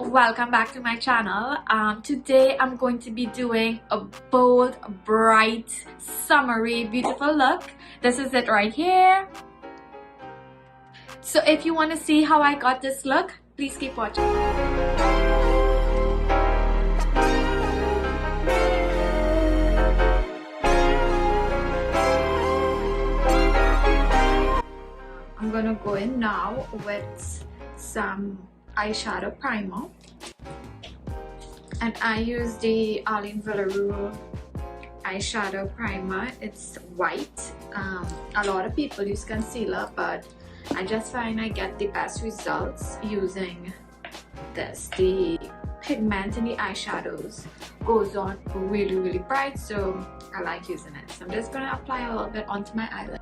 welcome back to my channel. Today I'm going to be doing a bold, bright, summery, beautiful look. This is it right here. So if you want to see how I got this look, please keep watching. I'm gonna go in now with some eyeshadow primer, and I use the Arlene Villarreal eyeshadow primer. It's white. A lot of people use concealer, but I just find I get the best results using this. The pigment in the eyeshadows goes on really bright, so I like using it. So I'm just gonna apply a little bit onto my eyelid.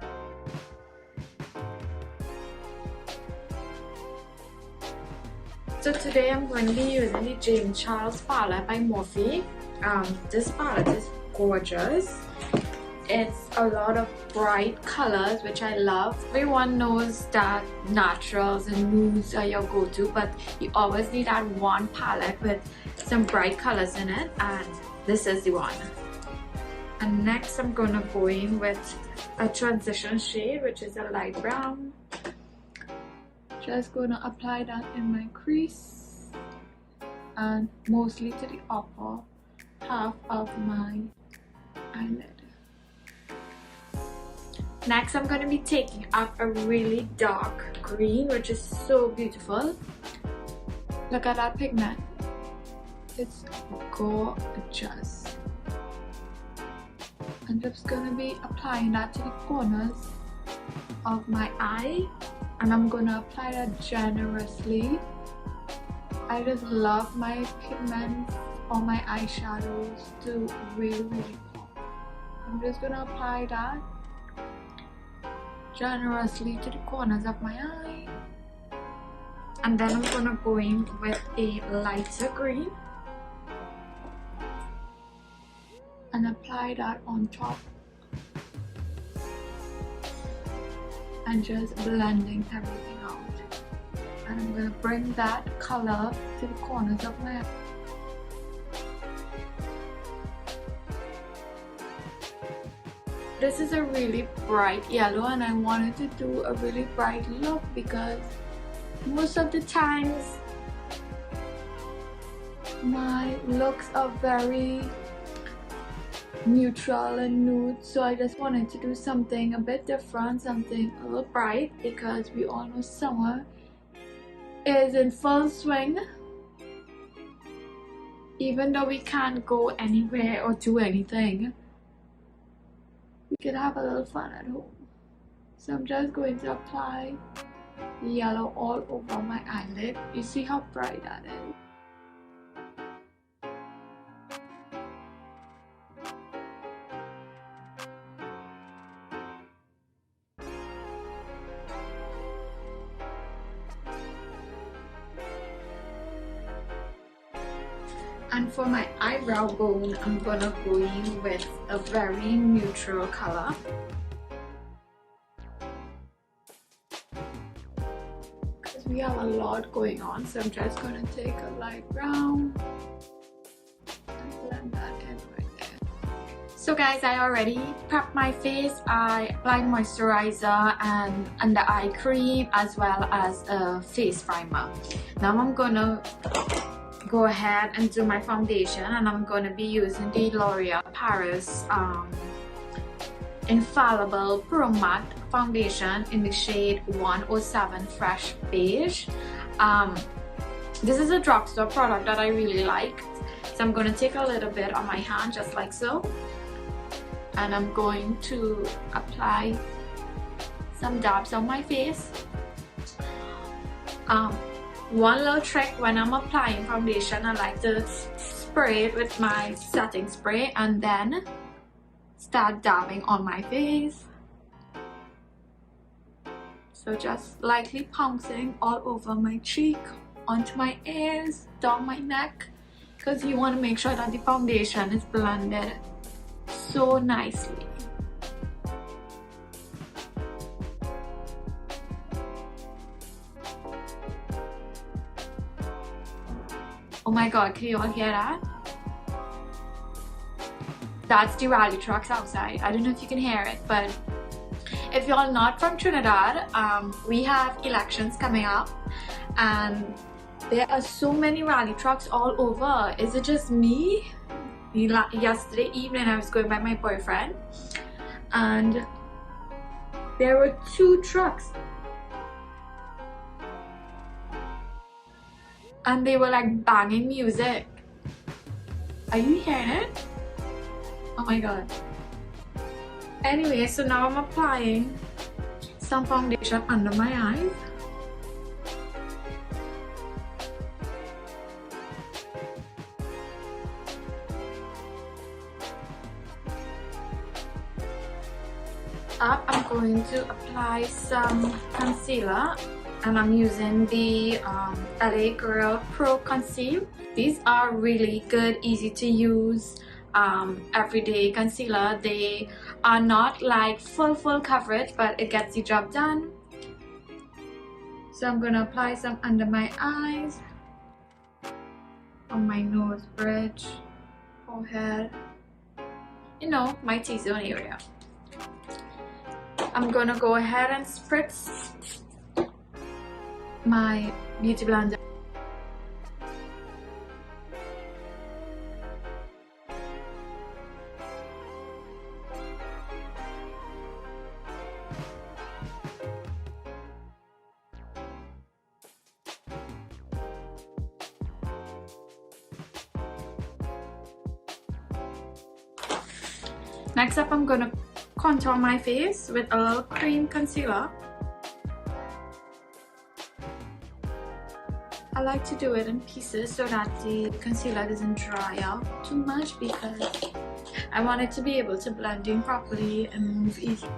So today I'm going to be using the James Charles palette by Morphe. This palette is gorgeous. It's a lot of bright colors, which I love. Everyone knows that naturals and nudes are your go-to, but you always need that one palette with some bright colors in it, and this is the one. And next I'm going to go in with a transition shade, which is a light brown. Just gonna apply that in my crease and mostly to the upper half of my eyelid. Next, I'm gonna be taking up a really dark green, which is so beautiful. Look at that pigment. It's gorgeous. I'm just gonna be applying that to the corners of my eye. And I'm gonna apply that generously. I just love my pigments on my eyeshadows to really pop. I'm just gonna apply that generously to the corners of my eye. And then I'm gonna go in with a lighter green and apply that on top. And just blending everything out. And I'm going to bring that color to the corners of my eye. This is a really bright yellow, and I wanted to do a really bright look because most of the times my looks are very neutral and nude, so I just wanted to do something a bit different, something a little bright, because we all know summer is in full swing. Even though we can't go anywhere or do anything, we could have a little fun at home. So I'm just going to apply yellow all over my eyelid. You see how bright that is? And for my eyebrow bone, I'm gonna go in with a very neutral color. Because we have a lot going on, so I'm just gonna take a light brown and blend that in right there. So guys, I already prepped my face. I applied moisturizer and under eye cream as well as a face primer. Now I'm gonna go ahead and do my foundation, and I'm going to be using the L'Oreal Paris Infallible Pro Matte Foundation in the shade 107 Fresh Beige. This is a drugstore product that I really like, so I'm going to take a little bit on my hand just like so, and I'm going to apply some dabs on my face. One little trick when I'm applying foundation, I like to spray it with my setting spray and then start dabbing on my face. So just lightly pouncing all over my cheek, onto my ears, down my neck, because you want to make sure that the foundation is blended so nicely. Oh my god, can you all hear that? That's the rally trucks outside. I don't know if you can hear it, but if you're not from Trinidad, we have elections coming up and there are so many rally trucks all over. Is it just me? Yesterday evening I was going by my boyfriend and there were 2 trucks and they were like banging music. Are you hearing it? Oh my god. Anyway, so now I'm applying some foundation under my eyes. Up, I'm going to apply some concealer and I'm using the LA Girl Pro Conceal. These are really good, easy to use everyday concealer. They are not like full coverage, but it gets the job done. So I'm gonna apply some under my eyes, on my nose bridge, forehead, you know, my T-zone area. I'm gonna go ahead and spritz my beauty blender. Next up, I'm gonna contour my face with a little cream concealer. I like to do it in pieces so that the concealer doesn't dry out too much because I want it to be able to blend in properly and move easy.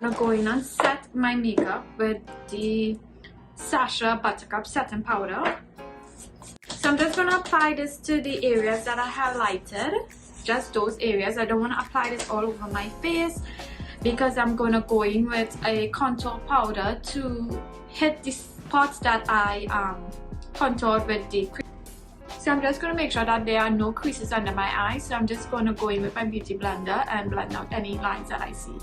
I'm gonna go in and set my makeup with the Sasha Buttercup Setting Powder. So I'm just gonna apply this to the areas that I highlighted, just those areas. I don't want to apply this all over my face because I'm gonna go in with a contour powder to hit the spots that I contoured with the cream. So I'm just gonna make sure that there are no creases under my eyes. So I'm just gonna go in with my beauty blender and blend out any lines that I see.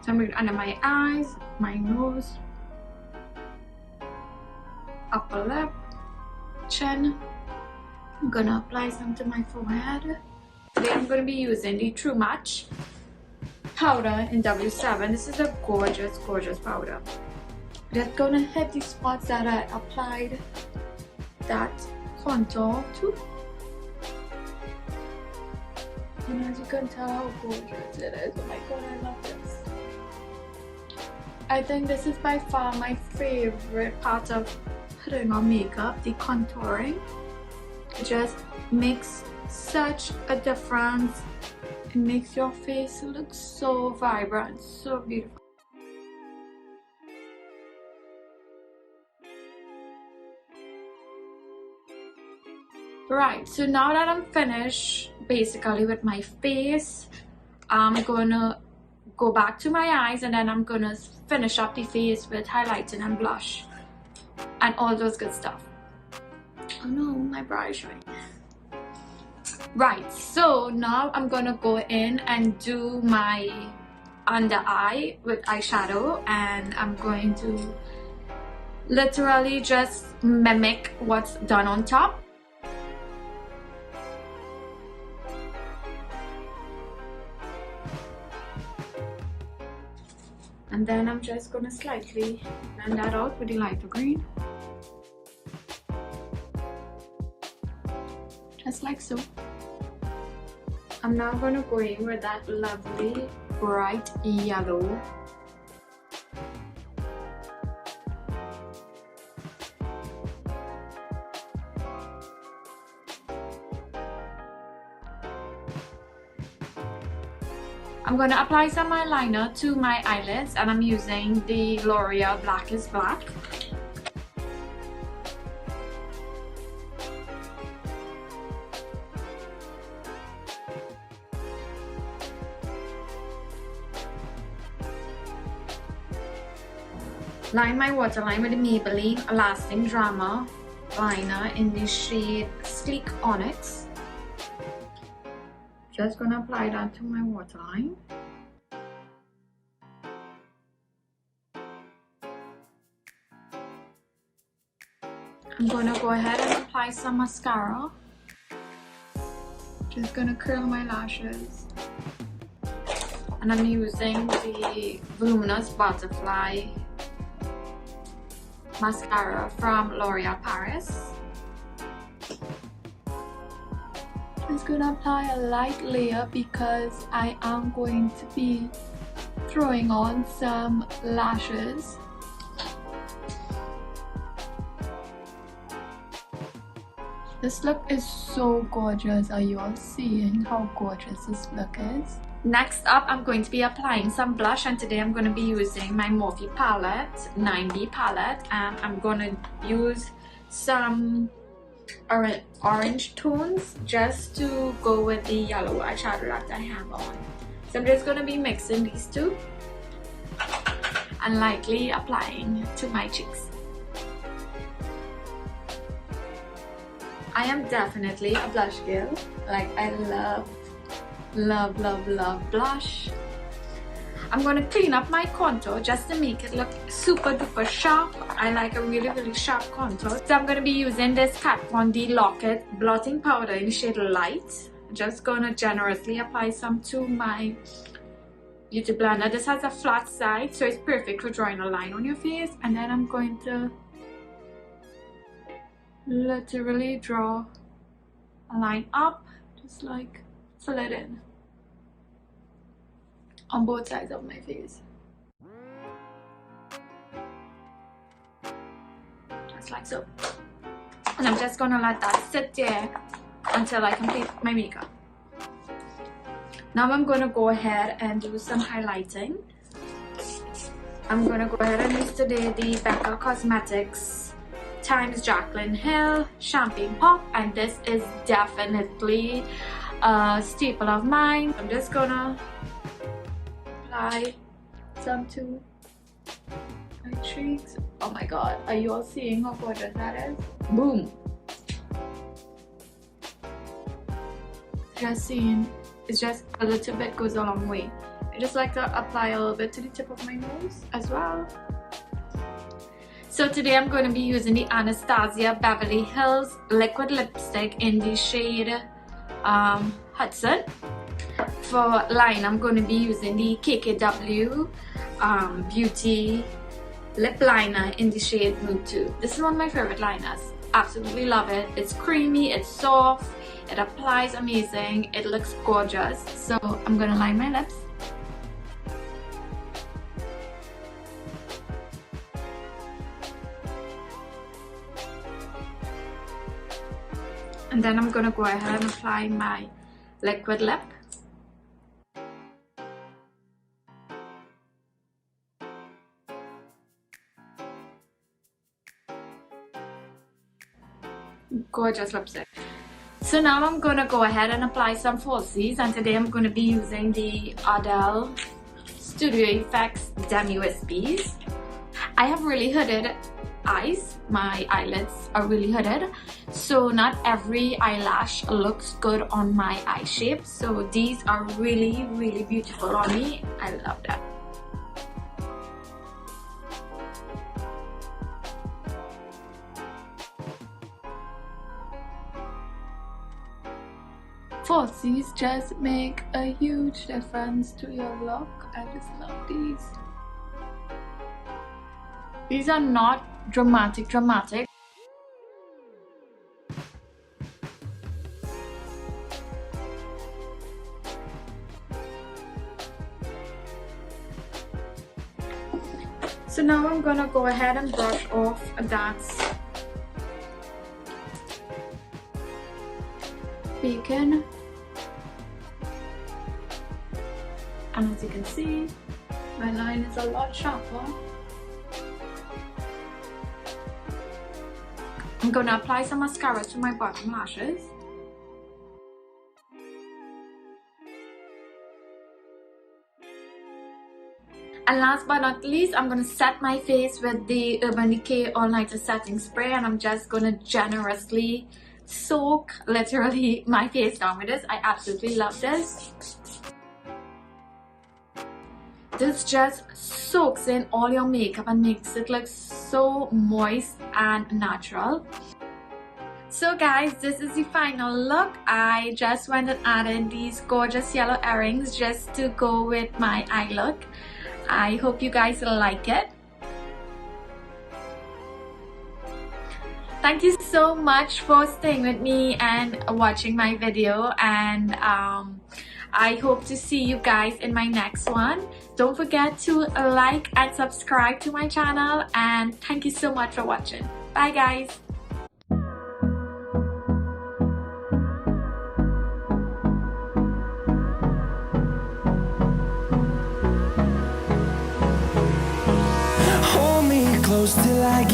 So I'm going under my eyes, my nose, upper lip, chin. I'm gonna apply some to my forehead. Today I'm gonna be using the True Match powder in W7. This is a gorgeous powder. Just gonna hit the spots that I applied that contour to. And as you can tell how gorgeous it is. Oh my god, I love this. I think this is by far my favorite part of putting on makeup, the contouring. It just makes such a difference. It makes your face look so vibrant, so beautiful. Right, so now that I'm finished basically with my face, I'm gonna go back to my eyes and then I'm gonna finish up the face with highlighting and blush and all those good stuff. Oh no, my brow is showing. Right, so now I'm gonna go in and do my under eye with eyeshadow, and I'm going to literally just mimic what's done on top. And then I'm just gonna slightly blend that out with the lighter green. Just like so. I'm now gonna go in with that lovely bright yellow. I'm going to apply some eyeliner to my eyelids, and I'm using the L'Oreal Black is Black. Line my waterline with the Maybelline Lasting Drama liner in the shade Sleek Onyx. Just gonna apply that to my waterline. I'm gonna go ahead and apply some mascara. Just gonna curl my lashes. And I'm using the Voluminous Butterfly mascara from L'Oreal Paris. Just gonna apply a light layer because I am going to be throwing on some lashes. This look is so gorgeous. Are you all seeing how gorgeous this look is? Next up, I'm going to be applying some blush, and today I'm going to be using my Morphe palette, 9B palette, and I'm going to use some orange tones just to go with the yellow eyeshadow that I have on. So I'm just going to be mixing these two and lightly applying to my cheeks. I am definitely a blush girl. Like, I love blush. I'm going to clean up my contour just to make it look super duper sharp. I like a really sharp contour. So I'm going to be using this Kat Von D Lock-It blotting powder in the shade Light. I'm just going to generously apply some to my beauty blender. This has a flat side, so it's perfect for drawing a line on your face. And then I'm going to literally draw a line up, just like fill it in on both sides of my face, just like so. And I'm just gonna let that sit there until I complete my makeup. Now I'm gonna go ahead and do some highlighting. I'm gonna go ahead and use today the Becca Cosmetics times Jaclyn Hill Champagne Pop, and this is definitely a staple of mine. I'm just gonna apply some to my cheeks. Oh my god, are you all seeing how gorgeous that is? Boom! Just seeing, it's just a little bit goes a long way. I just like to apply a little bit to the tip of my nose as well. So today I'm going to be using the Anastasia Beverly Hills liquid lipstick in the shade Hudson. For line, I'm going to be using the KKW Beauty lip liner in the shade Mood 2. This is one of my favorite liners. Absolutely love it. It's creamy, it's soft, it applies amazing, it looks gorgeous. So I'm going to line my lips. And then I'm gonna go ahead and apply my liquid lip. Gorgeous lipstick. So now I'm gonna go ahead and apply some falsies, and today I'm gonna be using the Ardell Studio Effects Demi Wispies. I have really hooded eyes. My eyelids are really hooded, so not every eyelash looks good on my eye shape. So these are really beautiful on me. I love that. Falsies just make a huge difference to your look. I just love these. These are not dramatic. So now I'm gonna go ahead and brush off that bacon. And as you can see, my line is a lot sharper. I'm gonna apply some mascara to my bottom lashes. And last but not least, I'm gonna set my face with the Urban Decay All Nighter Setting Spray, and I'm just gonna generously soak literally my face down with this. I absolutely love this. This just soaks in all your makeup and makes it look so moist and natural. So guys, this is the final look. I just went and added these gorgeous yellow earrings just to go with my eye look. I hope you guys like it. Thank you so much for staying with me and watching my video, and I hope to see you guys in my next one. Don't forget to like and subscribe to my channel, and thank you so much for watching. Bye guys. Hold me close till I get